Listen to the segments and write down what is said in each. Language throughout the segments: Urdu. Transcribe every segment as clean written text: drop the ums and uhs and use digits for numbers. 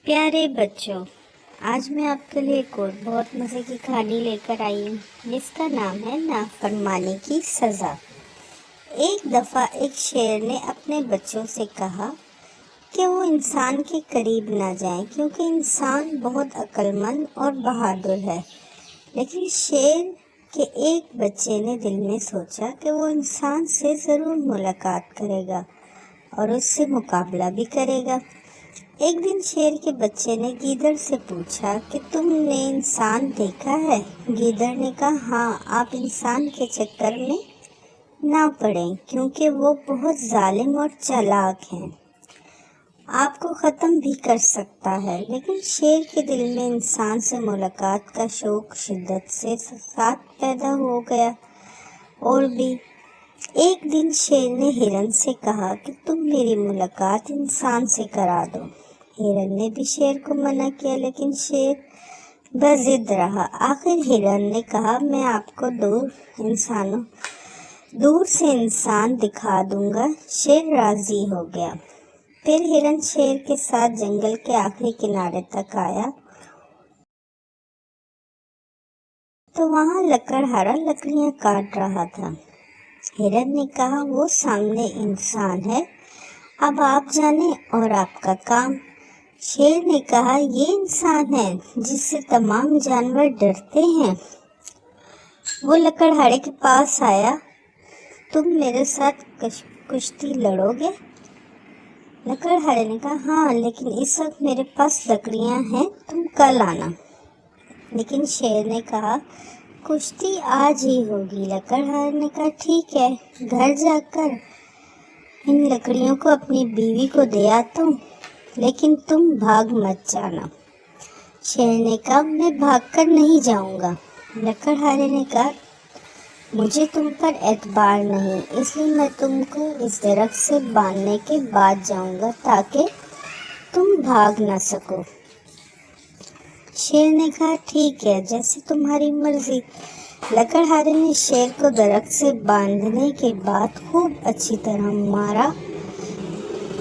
پیارے بچوں، آج میں آپ کے لیے ایک اور بہت مزے کی کہانی لے کر آئی ہوں جس کا نام ہے نافرمانی کی سزا۔ ایک دفعہ ایک شیر نے اپنے بچوں سے کہا کہ وہ انسان کے قریب نہ جائیں کیونکہ انسان بہت عقل مند اور بہادر ہے۔ لیکن شیر کے ایک بچے نے دل میں سوچا کہ وہ انسان سے ضرور ملاقات کرے گا اور اس سے مقابلہ بھی کرے گا۔ ایک دن شیر کے بچے نے گیدڑ سے پوچھا کہ تم نے انسان دیکھا ہے؟ گیدڑ نے کہا ہاں، آپ انسان کے چکر میں نہ پڑیں کیونکہ وہ بہت ظالم اور چالاک ہیں، آپ کو ختم بھی کر سکتا ہے۔ لیکن شیر کے دل میں انسان سے ملاقات کا شوق شدت سے ساتھ پیدا ہو گیا۔ اور بھی ایک دن شیر نے ہرن سے کہا کہ تم میری ملاقات انسان سے کرا دو۔ ہرن نے بھی شیر کو منع کیا لیکن شیر بضد رہا۔ آخر ہرن نے کہا میں آپ کو دور سے انسان دکھا دوں گا۔ شیر راضی ہو گیا۔ پھر ہرن شیر کے ساتھ جنگل کے آخری کنارے تک آیا تو وہاں لکڑہارا لکڑیاں کاٹ رہا تھا۔ ہرن نے کہا وہ سامنے انسان ہے، اب آپ جانیں اور آپ کا کام۔ شیر نے کہا یہ انسان ہے جس سے تمام جانور ڈرتے ہیں۔ وہ لکڑہارے کے پاس آیا، تم میرے ساتھ کشتی لڑو گے؟ لکڑہارے نے کہا ہاں، لیکن اس وقت میرے پاس لکڑیاں ہیں، تم کل آنا۔ لیکن شیر نے کہا کشتی آج ہی ہوگی۔ لکڑہارے نے کہا ٹھیک ہے، گھر جا کر ان لکڑیوں کو اپنی بیوی کو دے آتا ہوں، لیکن تم بھاگ مت جانا۔ شیر نے کہا میں بھاگ کر نہیں جاؤں گا۔ لکڑہارے نے کہا مجھے تم پر اعتبار نہیں، اس لیے میں تم کو اس درخت سے باندھنے کے بعد جاؤں گا تاکہ تم بھاگ نہ سکو۔ شیر نے کہا ٹھیک ہے، جیسے تمہاری مرضی۔ لکڑہارے نے شیر کو درخت سے باندھنے کے بعد خوب اچھی طرح مارا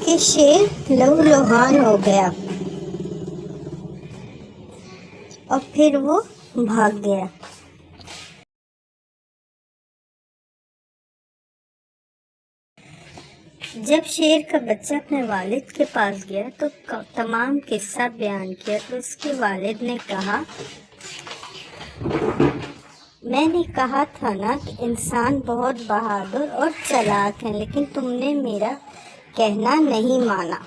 کہ شیر لہولہان ہو گیا اور پھر وہ بھاگ گیا۔ جب شیر کا بچہ اپنے والد کے پاس گیا تو تمام قصہ بیان کیا تو اس کے والد نے کہا میں نے کہا تھا نا کہ انسان بہت بہادر اور چالاک ہے، لیکن تم نے میرا کہنا نہیں مانا۔